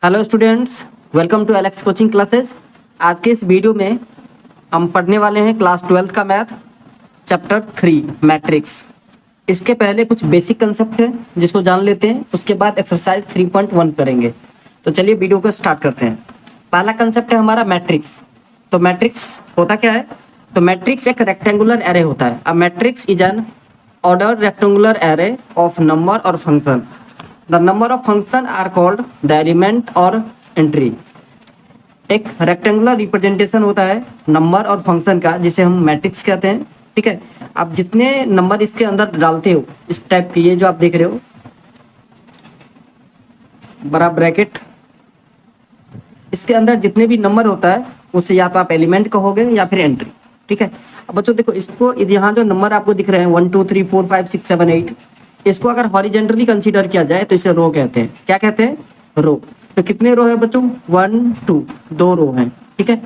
Hello students, welcome to Alex coaching classes. आज के इस वीडियो में हम पढ़ने वाले हैं क्लास 12th का मैथ चैप्टर 3 मैट्रिक्स। इसके पहले कुछ बेसिक कंसेप्ट है जिसको जान लेते हैं, उसके बाद एक्सरसाइज 3.1 करेंगे। तो चलिए वीडियो को स्टार्ट करते हैं। पहला कंसेप्ट है हमारा मैट्रिक्स। तो मैट्रिक्स होता क्या है? तो मैट्रिक्स एक रेक्टेंगुलर एरे होता है। A matrix is an order rectangular array of number और function. The number of function are called the element or entry। एक रेक्टेंगुलर रिप्रेजेंटेशन होता है नंबर और फंक्शन का, जिसे हम मैट्रिक्स कहते हैं। ठीक है, आप जितने नंबर इसके अंदर डालते हो, इस टाइप की, ये जो आप देख रहे हो बड़ा ब्रैकेट, इसके अंदर जितने भी नंबर होता है उसे या तो आप एलिमेंट कहोगे या फिर एंट्री। ठीक है, अब बच्चों देखो, इसको यहाँ जो नंबर आपको दिख रहे हैं 1 2 3 4 5 6 7 8, इसको अगर हॉरिजेंटली कंसीडर किया जाए तो इसे रो कहते हैं। क्या कहते हैं? रो। तो कितने रो है बच्चों? 1 2, 2 रो हैं। ठीक है,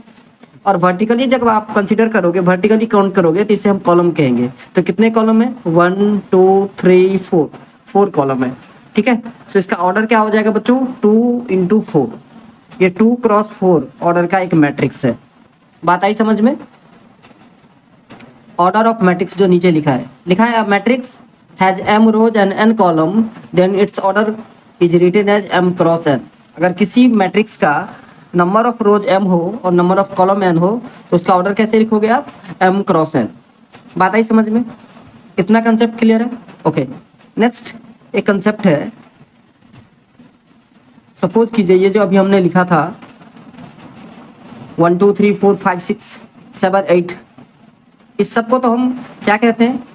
और वर्टिकली जब आप कंसीडर करोगे, वर्टिकली काउंट करोगे तो इसे हम कॉलम कहेंगे। तो कितने कॉलम है? 1 2 3 4, 4 कॉलम है। ठीक है, तो इसका ऑर्डर क्या हो जाएगा बच्चों? 2 × 4। ये 2 × 4 ऑर्डर का एक मैट्रिक्स है। बात आई समझ में? ऑर्डर ऑफ मैट्रिक्स जो नीचे लिखा है matrix has m rows and n column, then its order is written as m × n। अगर किसी मैट्रिक्स का नंबर ऑफ रोज m हो और नंबर ऑफ कॉलम n हो तो उसका ऑर्डर कैसे लिखोगे आप? m × n। बात आई समझ में? कितना कंसेप्ट क्लियर है? ओके, नेक्स्ट एक कंसेप्ट है। सपोज कीजिए ये जो अभी हमने लिखा था 1 2 3 4 5 6 7 8, इस सब को तो हम क्या कहते हैं?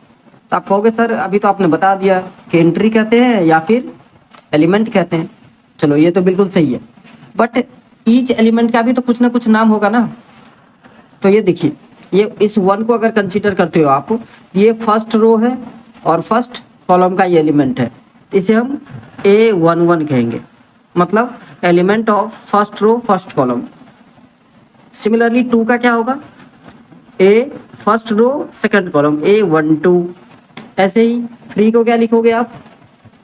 तो आप कहोगे सर अभी तो आपने बता दिया कि एंट्री कहते हैं या फिर एलिमेंट कहते हैं। चलो ये तो बिल्कुल सही है, बट ईच एलिमेंट का भी तो कुछ ना कुछ नाम होगा ना। तो ये देखिए, ये इस 1 को अगर कंसीडर करते हो आप, ये फर्स्ट रो है और फर्स्ट कॉलम का ये एलिमेंट है, इसे हम A11 कहेंगे, मतलब element of first row first column. Similarly 2 का क्या होगा? A first row second column, A12। ऐसे ही 3 को क्या लिखोगे आप?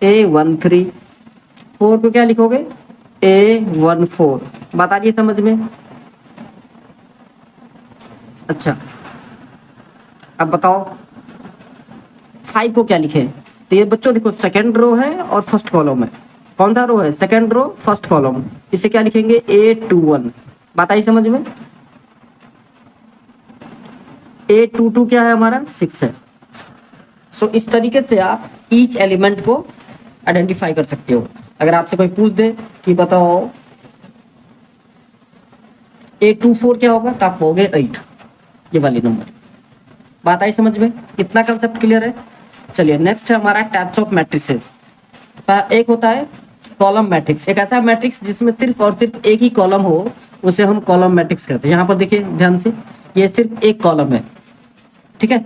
A13। 4 को क्या लिखोगे? A14। बात आ रही है समझ में? अच्छा, अब बताओ 5 को क्या लिखे? तो ये बच्चों देखो, सेकंड रो है और फर्स्ट कॉलम है। कौन सा रो है? Second row first column. इसे क्या लिखेंगे? A21। बात आई समझ में? A22 क्या है हमारा? 6 है। सो इस तरीके से आप ईच एलिमेंट को आइडेंटिफाई कर सकते हो। अगर आपसे कोई पूछ दे कि बताओ A24 क्या होगा, तो आप कहोगे 8, ये वाली नंबर। बात आई समझ में? इतना कंसेप्ट क्लियर है? चलिए नेक्स्ट है हमारा टाइप्स ऑफ मैट्रिसेस। एक होता है कॉलम मैट्रिक्स। एक ऐसा मैट्रिक्स जिसमें सिर्फ और सिर्फ एक ही कॉलम हो, उसे हम कॉलम मैट्रिक्स कहते हैं। यहाँ पर देखिए ध्यान से, ये सिर्फ एक कॉलम है। ठीक है,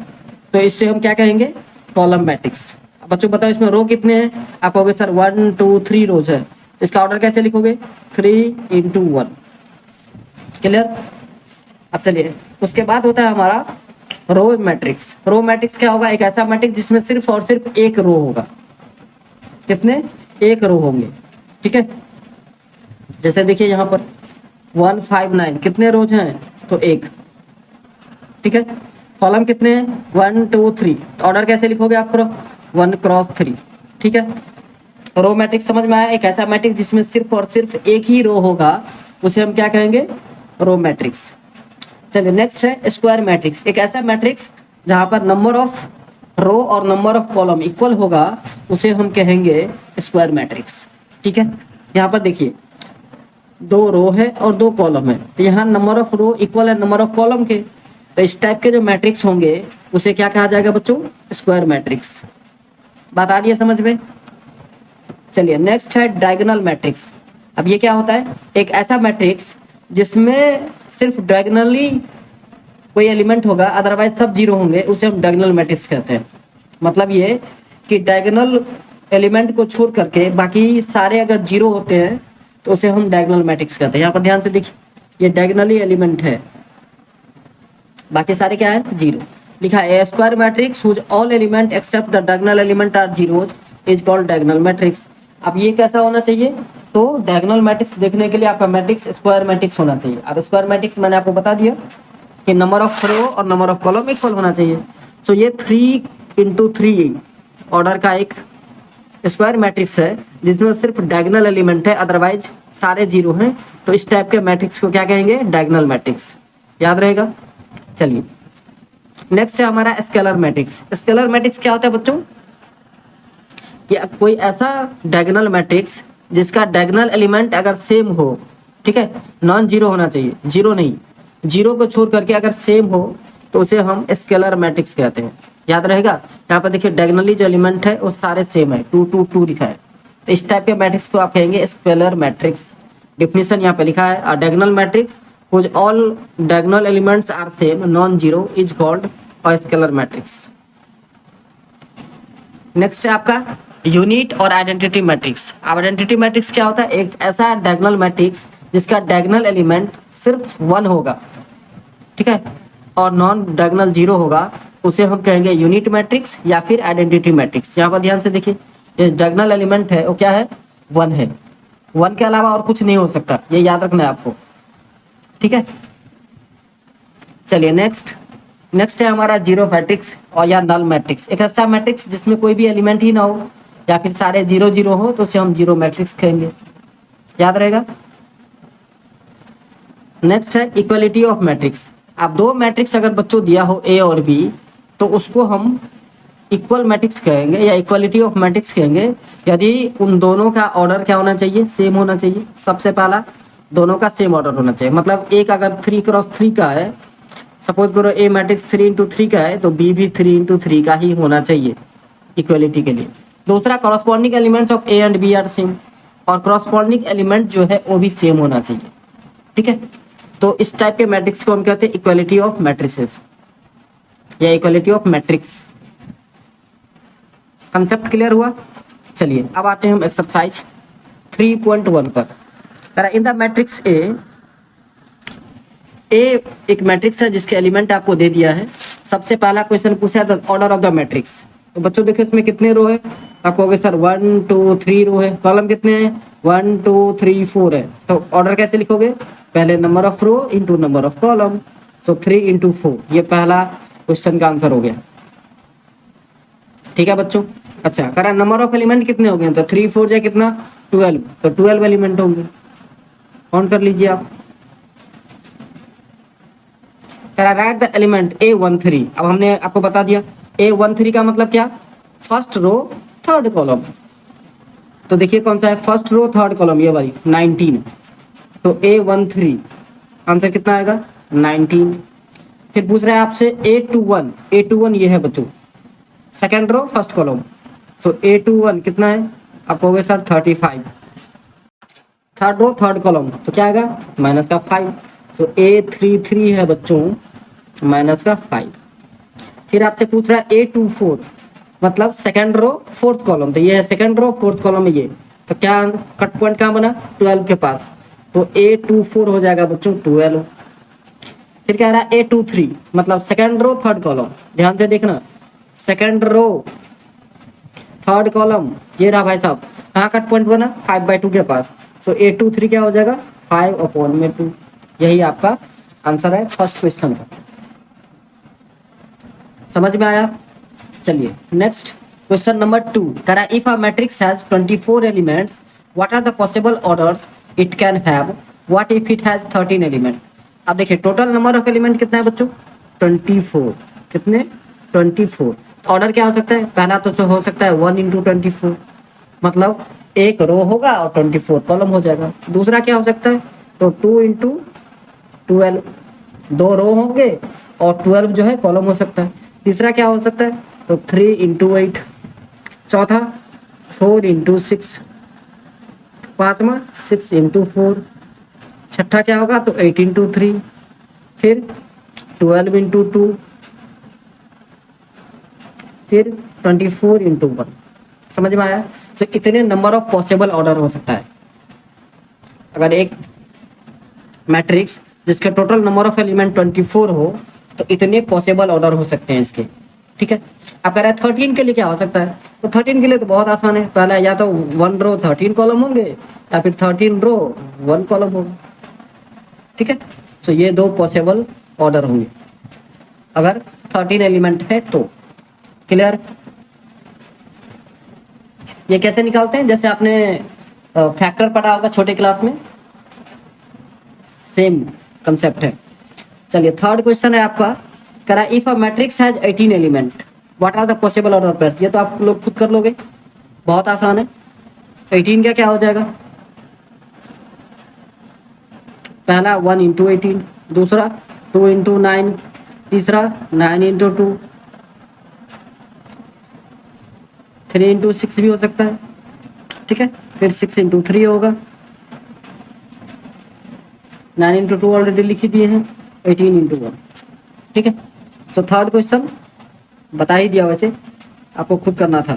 तो इससे हम क्या कहेंगे? Column matrix. बच्चों बताओ इसमें रो कितने हैं? आप कहोगे सर 1 2 3 रोज है। इसका ऑर्डर कैसे लिखोगे? 3 × 1। क्लियर? अब चलिए, उसके बाद होता है हमारा रो मैट्रिक्स। रो मैट्रिक्स क्या होगा? एक ऐसा मैट्रिक्स जिसमें सिर्फ और सिर्फ एक रो होगा। कितने? एक रो होंगे। ठीक है, जैसे देखिए यहाँ पर 1 5 9, कितने रोज हैं? तो एक। ठीक है, कॉलम कितने हैं? 1 2 3। ऑर्डर कैसे लिखोगे आप? 1 × 3। ठीक है, रो मैट्रिक्स समझ में आया? एक ऐसा मैट्रिक्स जिसमें सिर्फ और सिर्फ एक ही रो होगा, उसे हम क्या कहेंगे? Row matrix. चलिए नेक्स्ट है स्क्वायर मैट्रिक्स। एक ऐसा मैट्रिक्स जहां पर नंबर ऑफ रो और नंबर ऑफ कॉलम इक्वल होगा, उसे हम कहेंगे स्क्वायर मैट्रिक्स। ठीक है, यहाँ पर देखिए 2 रो है और 2 कॉलम है, तो यहाँ नंबर ऑफ रो इक्वल है नंबर ऑफ कॉलम के। तो इस टाइप के जो मैट्रिक्स होंगे उसे क्या कहा जाएगा बच्चों? Square matrix. बात आ रही है समझ में? चलिए नेक्स्ट है डायगोनल मैट्रिक्स। अब ये क्या होता है? एक ऐसा मैट्रिक्स जिसमें सिर्फ डायगोनली कोई एलिमेंट होगा, अदरवाइज सब जीरो होंगे, उसे हम डायगोनल मैट्रिक्स कहते हैं। मतलब ये कि डायगोनल एलिमेंट को छोड़ करके बाकी सारे अगर जीरो होते हैं तो उसे हम डायगोनल मैट्रिक्स कहते हैं। यहाँ पर ध्यान से देखिए, ये डायगोनली एलिमेंट है, बाकी सारे क्या है? जीरो। लिखा है a square matrix whose all element except the diagonal element are zeros is called diagonal matrix. अब ये कैसा होना चाहिए, तो डायगोनल मैट्रिक्स देखने के लिए आपका मैट्रिक्स स्क्वायर मैट्रिक्स होना चाहिए। अब स्क्वायर मैट्रिक्स मैंने आपको बता दिया कि नंबर ऑफ रो और नंबर ऑफ कॉलम इक्वल होना चाहिए। सो ये 3 × 3 ऑर्डर का एक स्क्वायर मैट्रिक्स है जिसमें सिर्फ डायगोनल एलिमेंट है, अदरवाइज सारे जीरो हैं। तो इस टाइप के मैट्रिक्स को क्या कहेंगे, डायगोनल मैट्रिक्स। याद रहेगा। चलिए नेक्स्ट है हमारा स्केलर मैट्रिक्स। स्केलर मैट्रिक्स क्या होता है बच्चों, कि कोई ऐसा डायगोनल मैट्रिक्स जिसका डायगोनल एलिमेंट अगर सेम हो, ठीक है, नॉन जीरो होना चाहिए, जीरो नहीं, जीरो को छोड़ करके अगर सेम हो तो उसे हम स्केलर मैट्रिक्स कहते हैं। याद रहेगा। यहाँ पर देखिए डायगोनली जो एलिमेंट है वो सारे सेम है, 2 2 2 लिखा है, तो इस टाइप के मैट्रिक्स को आप कहेंगे स्केलर मैट्रिक्स। डिफिनेशन यहाँ पे लिखा है, अ diagonal matrix whose all diagonal elements are same non zero is called a scalar matrix। Next है आपका यूनिट और आइडेंटिटी मैट्रिक्स। अब आइडेंटिटी मैट्रिक्स क्या होता है, एक ऐसा डायगोनल मैट्रिक्स जिसका डायगोनल एलिमेंट सिर्फ 1 होगा, ठीक है, और नॉन डायगोनल 0 होगा, उसे हम कहेंगे यूनिट मैट्रिक्स या फिर आइडेंटिटी मैट्रिक्स। यहाँ पर ध्यान से देखिए, ये डायगोनल एलिमेंट है वो क्या है, 1 है, 1 के अलावा और कुछ नहीं हो सकता, ये याद रखना है आपको, ठीक है। चलिए नेक्स्ट है हमारा जीरो मैट्रिक्स और या नल मैट्रिक्स। एक ऐसा मैट्रिक्स जिसमें कोई भी एलिमेंट ही ना हो या फिर सारे 0 0 हो तो उसे हम जीरो मैट्रिक्स कहेंगे। याद रहेगा। नेक्स्ट है इक्वलिटी ऑफ मैट्रिक्स। अब दो मैट्रिक्स अगर बच्चों दिया हो ए और बी तो उसको हम इक्वल मैट्रिक्स कहेंगे या इक्वलिटी ऑफ मैट्रिक्स कहेंगे यदि उन दोनों का ऑर्डर क्या होना चाहिए, सेम होना चाहिए। सबसे पहला दोनों का सेम ऑर्डर होना चाहिए, मतलब एक अगर 3 × 3 का है, सपोज करो ए मैट्रिक्स 3 × 3 का है तो बी भी 3 × 3 का ही होना चाहिए इक्वलिटी के लिए। दूसरा corresponding elements of A and B are same, और कॉरस्पॉन्डिंग एलिमेंट जो है वो भी सेम होना चाहिए, ठीक है। तो इस टाइप के मैट्रिक्स को हम कहते हैं इक्वलिटी ऑफ मैट्रिसेस या equality of matrix. Concept clear हुआ। चलिए अब आते हैं हम एक्सरसाइज 3.1 पर। इन द मैट्रिक्स ए एक मैट्रिक्स है जिसके एलिमेंट आपको दे दिया है। सबसे पहला क्वेश्चन पूछा है ऑर्डर ऑफ द मैट्रिक्स। तो बच्चों देखो इसमें कितने रो है, आप कहोगे सर 1 2 3 रो है। कॉलम कितने हैं, 1 2 3 4 है। तो ऑर्डर कैसे लिखोगे, पहले number of row into number of column, so 3 × 4। ये पहला क्वेश्चन का आंसर हो गया, ठीक है बच्चों। अच्छा करा नंबर ऑफ एलिमेंट कितने हो गए, तो 3 4 जाए कितना 12, तो 12 एलिमेंट होंगे, काउंट कर लीजिए आप। करा राइट द एलिमेंट A13। अब हमने आपको बता दिया A13 का मतलब क्या, फर्स्ट रो थर्ड कॉलम। तो देखिए कौन सा है, फर्स्ट रो थर्ड कॉलम, ये वाली 19। तो A13 आंसर कितना आएगा 19। फिर पूछ रहा है आपसे A21 ये है बच्चों, second row first column. So A21 कितना है, आप कहोगे sir 35। Third row third column तो क्या आएगा माइनस का 5। सो A33 है बच्चों माइनस का 5। फिर आपसे पूछ रहा है A24 मतलब सेकेंड रो फोर्थ कॉलम, तो ये है सेकेंड रो फोर्थ कॉलम है ये, तो क्या कट पॉइंट कहाँ बना 12 के पास, तो A24 हो जाएगा बच्चों 12। फिर कह रहा है A23 मतलब सेकेंड रो थर्ड कॉलम, ध्यान से देखना, सेकेंड रो थर्ड कॉलम ये रहा भाई साहब, कहाँ कट पॉइंट बना 5/2 के पास। सो A23 क्या हो जाएगा 5/2। यही आपका आंसर है फर्स्ट क्वेश्चन का। समझ में आया। चलिए नेक्स्ट क्वेश्चन नंबर 2 कह रहा है if a matrix has 24 elements what are the possible orders it can have, what if it has 13 element. अब देखिए टोटल नंबर ऑफ एलिमेंट कितना है बच्चों 24। कितने 24। ऑर्डर क्या हो सकता है, पहला तो हो सकता है 1 × 24 मतलब एक रो होगा और 24 कॉलम हो जाएगा। दूसरा क्या हो सकता है, तो 2 × 12 दो रो होंगे और 12 जो है कॉलम हो सकता है। तीसरा क्या हो सकता है, तो 3 × 8। चौथा 4 × 6। पांचवा 6 × 4। छठा क्या होगा, तो 8 × 3। फिर 12 × 2। फिर 24 × 1। समझ में आया। तो इतने नंबर ऑफ पॉसिबल ऑर्डर हो सकता है। अगर एक मैट्रिक्स जिसके टोटल नंबर ऑफ एलिमेंट 24 हो तो इतने पॉसिबल ऑर्डर हो सकते हैं इसके। ठीक है। अब कह रहा है 13 के लिए क्या हो सकता है, तो 13 के लिए तो बहुत आसान है, पहला या तो 1 रो 13 कॉलम होंगे या फिर 13 रो 1 कॉलम होगा, ठीक है। तो ये दो पॉसिबल ऑर्डर होंगे अगर 13 एलिमेंट है तो। क्लियर। ये कैसे निकालते हैं, जैसे आपने फैक्टर पढ़ा होगा छोटे क्लास में, सेम कंसेप्ट है। चलिए थर्ड क्वेश्चन है आपका, कह रहा है if a matrix has 18 element what are the possible order pairs. ये तो आप लोग खुद कर लोगे, बहुत आसान है। 18 का क्या हो जाएगा, पहला 1 इंटू 18, दूसरा 2 इंटू 9, तीसरा 9 इंटू 2, 3 इंटू 6 भी हो सकता है, ठीक है। फिर 6 इंटू 3 होगा, 9 इंटू 2 ऑलरेडी लिख ही दिए हैं, 18 इंटू 1, ठीक है। तो थर्ड क्वेश्चन बता ही दिया, वैसे आपको खुद करना था।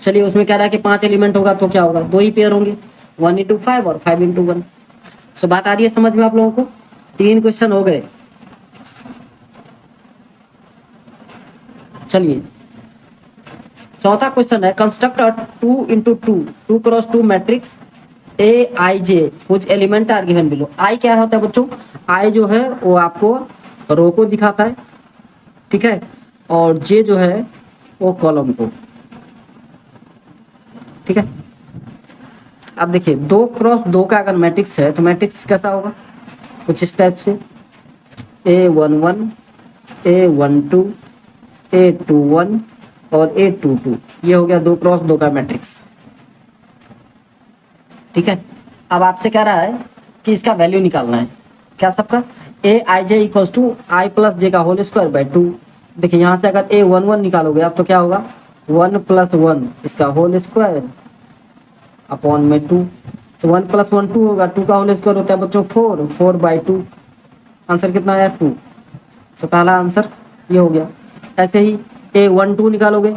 चलिए उसमें कह रहा है कि 5 एलिमेंट होगा तो क्या होगा, 2 ही पेयर होंगे, 1 इंटू 5 और 5 इंटू 1। सो बात आ रही है समझ में आप लोगों को। 3 क्वेश्चन हो गए। चलिए चौथा क्वेश्चन है, construct a 2 into 2 cross 2 matrix a I j कुछ element are given below. I क्या होता है बच्चों, आई जो है वो आपको रो को दिखाता है, ठीक है, और जे जो है वो कॉलम को, ठीक है। अब देखिए 2 क्रॉस 2 का अगर मैट्रिक्स है तो मैट्रिक्स कैसा होगा, कुछ इस टाइप से, A11 A12 A21 और A22, ये हो गया 2 क्रॉस 2 का मैट्रिक्स, ठीक है। अब आपसे कह रहा है कि इसका वैल्यू निकालना है, क्या सबका, ए आई जे इक्वल्स टू आई प्लस जे का होल स्क्वायर बाई 2। देखिए यहाँ से अगर A11 निकालोगे आप तो क्या होगा, 1 + 1 इसका होल स्क्वायर अपॉन में 2। तो 1 + 1 2 होगा, 2 का होल स्क्वायर होता है बच्चों 4, 4/2। आंसर कितना आया 2। तो पहला आंसर ये हो गया। ऐसे ही A12 निकालोगे,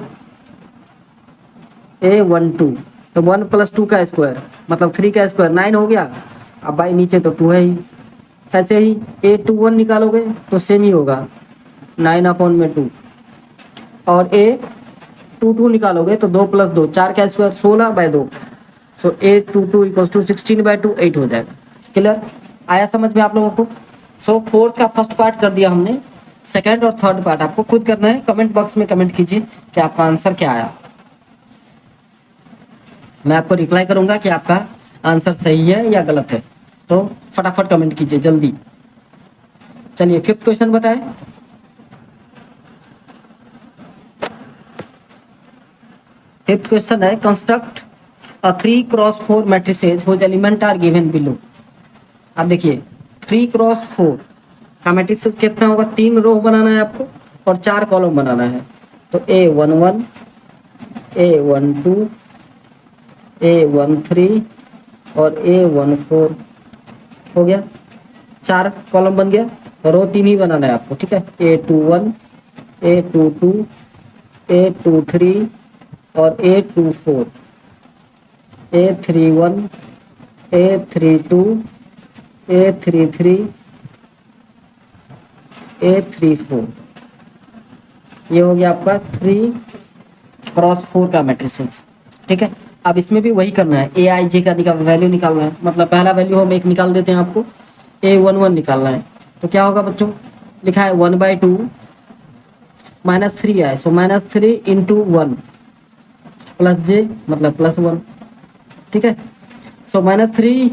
A12 तो 1 + 2 का स्क्वायर मतलब 3 का स्क्वायर 9 हो गया, अब भाई नीचे तो 2 है ही। ऐसे ही A21 निकालोगे तो सेम ही होगा, 9/2। और A22 निकालोगे तो 2 + 2 4 का स्क्वायर 16/2। सो A22 = 16/2 8 हो जाएगा। क्लियर, आया समझ में आप लोगों को। सो फोर्थ का फर्स्ट पार्ट कर दिया हमने, सेकंड और थर्ड पार्ट आपको खुद करना है। कमेंट बॉक्स में कमेंट कीजिए कि आपका आंसर क्या आया, मैं आपको रिप्लाई करूंगा कि आपका आंसर सही है या गलत है, तो फटाफट कमेंट कीजिए जल्दी। चलिए फिफ्थ क्वेश्चन बताएं। फिफ्थ क्वेश्चन है, construct a 3 cross 4 matrices whose element are given below. अब देखिए 3 क्रॉस 4 का मैट्रिक्स कितना होगा, 3 रो बनाना है आपको और 4 कॉलम बनाना है। तो A11 A12 A13 और A14 हो गया, 4 कॉलम बन गया। रो 3 ही बनाना है आपको, ठीक है। A21 A22 A23 और A24 A31 A32 A33 A34, ये हो गया आपका 3 क्रॉस 4 का मैट्रिसेस, ठीक है। अब इसमें भी वही करना है, ए आई जे का वैल्यू निकालना है। मतलब पहला वैल्यू हम एक निकाल देते हैं, आपको A11 निकालना है। तो क्या होगा बच्चों, लिखा है 1/2 -3 आए, सो -3 × 1 प्लस जे मतलब +1, ठीक है। सो -3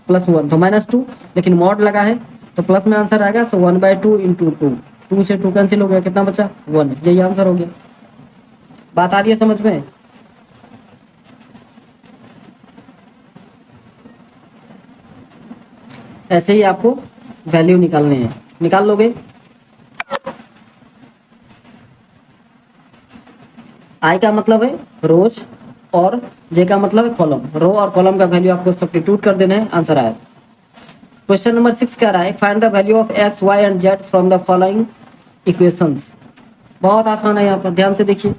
+ 1 तो -2, लेकिन मॉड लगा है तो प्लस में आंसर आएगा। सो 1/2 × 2, 2 से 2 कैंसिल हो गया, कितना बचा 1, यही आंसर हो गया। बात आ रही है समझ में। ऐसे ही आपको वैल्यू निकालने हैं, निकाल लोगे। आई का मतलब है रोज और जे का मतलब है कॉलम। रो और कॉलम का वैल्यू आपको सब्स्टिट्यूट कर देना है, आंसर आया। क्वेश्चन नंबर 6 कह रहा है, find the value of x, y and z from the following equations. बहुत आसान है, यहाँ पर ध्यान से देखिए।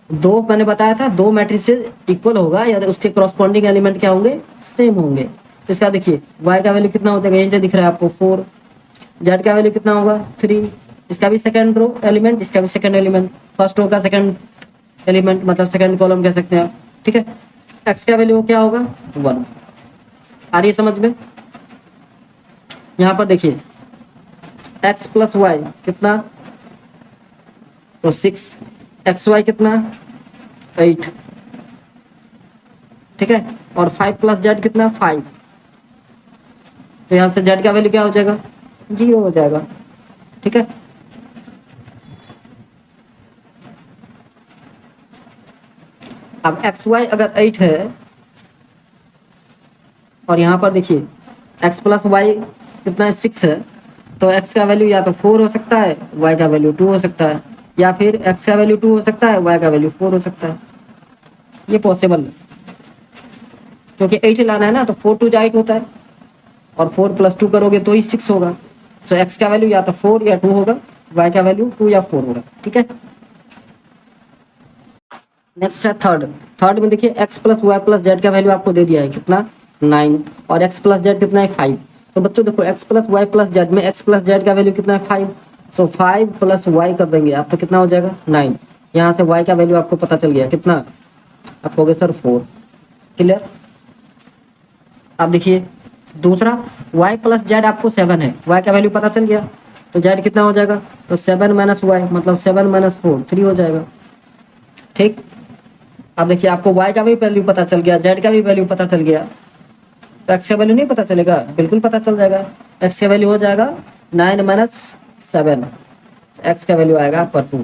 दो मैंने बताया था, 2 मैट्रिसेस इक्वल होगा या उसके करस्पॉन्डिंग एलिमेंट क्या होंगे, सेम होंगे। तो इसका देखिए y का वैल्यू कितना हो जाएगा, यहीं से दिख रहा है आपको 4, z का वैल्यू कितना होगा 3, इसका भी सेकंड रो एलिमेंट, इसका भी सेकंड एलिमेंट, फर्स्ट रो का सेकंड एलिमेंट मतलब सेकंड कॉलम कह सकते हैं आप, ठीक है। एक्स का वैल्यू क्या होगा 1। आ रही है समझ में? यहाँ पर देखिए एक्स प्लस वाई कितना, तो 6, एक्स वाई कितना 8, ठीक है। और 5 प्लस जेड कितना 5, तो यहाँ से जेड का वैल्यू क्या हो जाएगा 0 हो जाएगा, ठीक है। अब एक्स वाई अगर 8 है और यहाँ पर देखिए एक्स प्लस वाई कितना 6 है, तो एक्स का वैल्यू या तो 4 हो सकता है, वाई का वैल्यू 2 हो सकता है, या फिर एक्स का वैल्यू 2 हो सकता है, वाई का वैल्यू 4 हो सकता है। ये पॉसिबल है क्योंकि 8 लाना है ना, तो 4 2 8 होता है, और 4 प्लस 2 करोगे तो ही 6 होगा। सो एक्स का वैल्यू या तो 4 या 2 होगा, वाई का वैल्यू 2 या 4 होगा, ठीक है। नेक्स्ट है थर्ड में देखिए X plus Y plus Z का वैल्यू आपको दे दिया है कितना 9, और एक्स प्लस जेड कितना है 5। तो बच्चों देखो X plus Y plus Z में एक्स प्लस जेड का वैल्यू कितना है 5, सो 5 प्लस वाई कर देंगे आप तो कितना हो जाएगा 9। यहाँ से वाई का वैल्यू आपको पता चल गया कितना, आप कहोगे सर 4। क्लियर? अब देखिए दूसरा वाई प्लस जेड आपको 7 है, वाई का वैल्यू पता चल गया, तो जेड कितना हो जाएगा, तो 7 माइनस वाई मतलब 7 माइनस 4 3 हो जाएगा, ठीक। अब देखिए आपको y का भी वैल्यू पता चल गया, z का भी वैल्यू पता चल गया, तो x का वैल्यू नहीं पता चलेगा, बिल्कुल पता चल जाएगा। x का वैल्यू हो जाएगा 9 माइनस 7, x का वैल्यू आएगा आपका 2।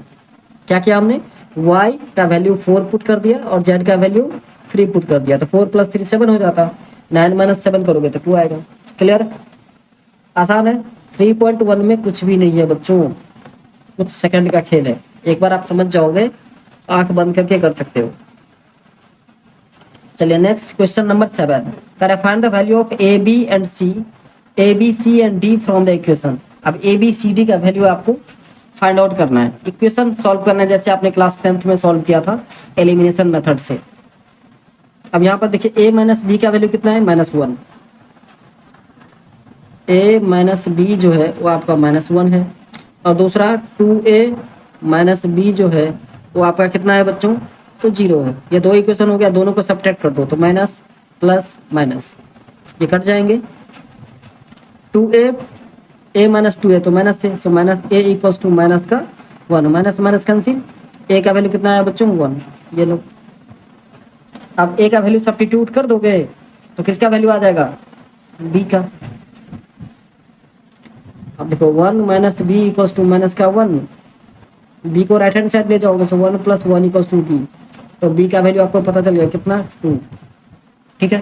क्या किया हमने, y का वैल्यू 4 पुट कर दिया और z का वैल्यू 3 पुट कर दिया, तो 4 प्लस 3 7 हो जाता, 9 माइनस 7 करोगे तो 2 आएगा। क्लियर? आसान है, 3.1 में कुछ भी नहीं है बच्चों, कुछ सेकंड का खेल है, एक बार आप समझ जाओगे आंख बंद करके कर सकते हो। चलिए नेक्स्ट क्वेश्चन नंबर 7, करें find the value of A B and C, A B C and D from the equation. अब ए बी सी डी का वैल्यू आपको फाइंड आउट करना है, इक्वेशन सॉल्व करना है जैसे आपने क्लास 10th में सॉल्व किया था एलिमिनेशन मेथड से। अब यहाँ पर देखिए a माइनस बी का वैल्यू कितना है -1, a माइनस बी जो है वो आपका -1 है, और दूसरा 2a माइनस बी जो है वो आपका कितना है बच्चों, तो 0 है। ये दो इक्वेशन हो गया, दोनों को सब्ट्रैक्ट कर दो तो माइनस प्लस माइनस ये कट जाएंगे, 2a a माइनस 2 है तो माइनस से, so minus a equals to minus का 1, माइनस माइनस कैंसिल, a का वैल्यू कितना है बच्चों 1, ये लो। अब a का वैल्यू सब्स्टिट्यूट कर दोगे तो किसका वैल्यू आ जाएगा, b का। अब देखो 1 minus B equals to minus का 1, b को राइट हैंड साइड ले जाओगे so 1 plus 1 equals to b, तो b का वैल्यू आपको पता चल गया कितना 2, ठीक है।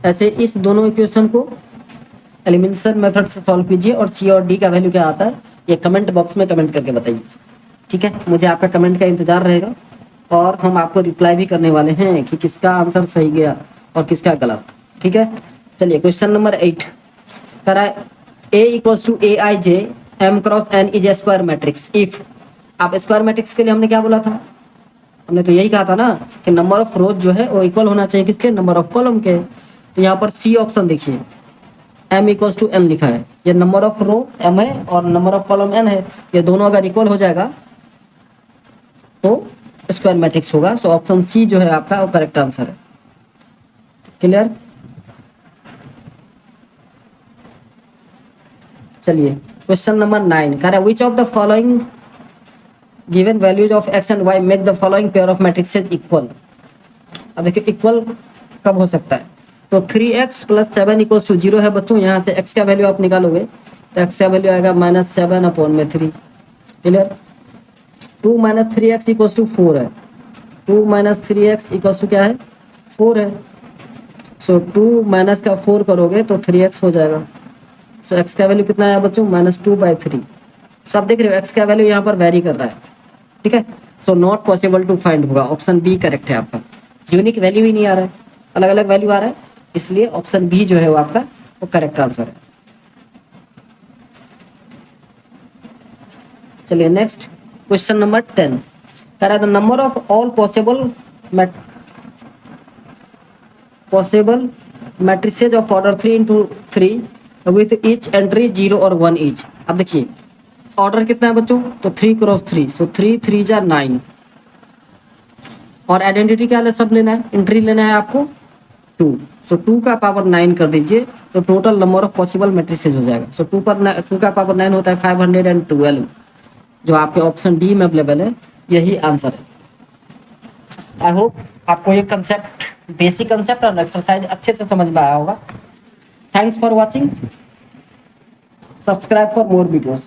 ऐसे इस दोनों इक्वेशन को एलिमिनेशन मेथड से सॉल्व कीजिए, और c और d का वैल्यू क्या आता है ये कमेंट बॉक्स में कमेंट करके बताइए, ठीक है। मुझे आपका कमेंट का इंतजार रहेगा, और हम आपको रिप्लाई भी करने वाले हैं कि किसका आंसर सही गया और किसका गलत, ठीक है। चलिए क्वेश्चन नंबर 8 करा, a equals to A I J M cross N is a square matrix if. आप स्क्वायर मैट्रिक्स के लिए हमने क्या बोला था, हमने तो यही कहा था ना कि नंबर ऑफ रोज जो है वो इक्वल होना चाहिए किसके, नंबर ऑफ कॉलम के। तो यहाँ पर सी ऑप्शन देखिए m इक्वल्स टू n लिखा है, ये नंबर ऑफ रो m है और नंबर ऑफ कॉलम n है, ये दोनों अगर इक्वल हो जाएगा तो स्क्वायर मैट्रिक्स होगा। सो ऑप्शन सी जो है आपका वो करेक्ट आंसर है। क्लियर? चलिए क्वेश्चन नंबर 9 कह रहा है which of the following given values of x and y make the following pair of matrixes equal. अब देखिए इक्वल कब हो सकता है, तो 3x प्लस 7 इक्वल्स टू 0 है बच्चों, यहाँ से x का वैल्यू आप निकालोगे तो x का वैल्यू आएगा -7/3। Clear? 2 minus 3x equals to 4 है, 2 माइनस 3x इक्वल्स टू क्या है 4 है, सो 2 माइनस का 4 करोगे तो 3x हो जाएगा। सो x का वैल्यू कितना है बच्चों -2/3। सब देख रहे हो x का वैल्यू यहाँ पर वेरी कर रहा है, ठीक है। So not possible to find होगा, ऑप्शन बी करेक्ट है आपका। यूनिक वैल्यू ही नहीं आ रहा है, अलग अलग वैल्यू आ रहा है, इसलिए ऑप्शन बी जो है वो आपका वो करेक्ट आंसर है। चलिए नेक्स्ट क्वेश्चन नंबर 10 कह रहा है the number of all possible matrices of order 3 into 3 with each entry 0 और 1 ईच। अब देखिए ऑर्डर कितना है बच्चों, तो 3 × 3, सो 3 3 जा 9। और आइडेंटिटी क्या सब लेना है, एंट्री लेना है आपको 2, सो 2 का पावर 9 कर दीजिए, तो total number of possible matrices हो जाएगा। सो 2 का पावर 9 होता है 512, जो आपके ऑप्शन डी में अवेलेबल है, यही आंसर है। आई होप आपको ये कंसेप्ट, बेसिक कंसेप्ट और एक्सरसाइज अच्छे से समझ में आया होगा। Thanks for watching, subscribe for more videos.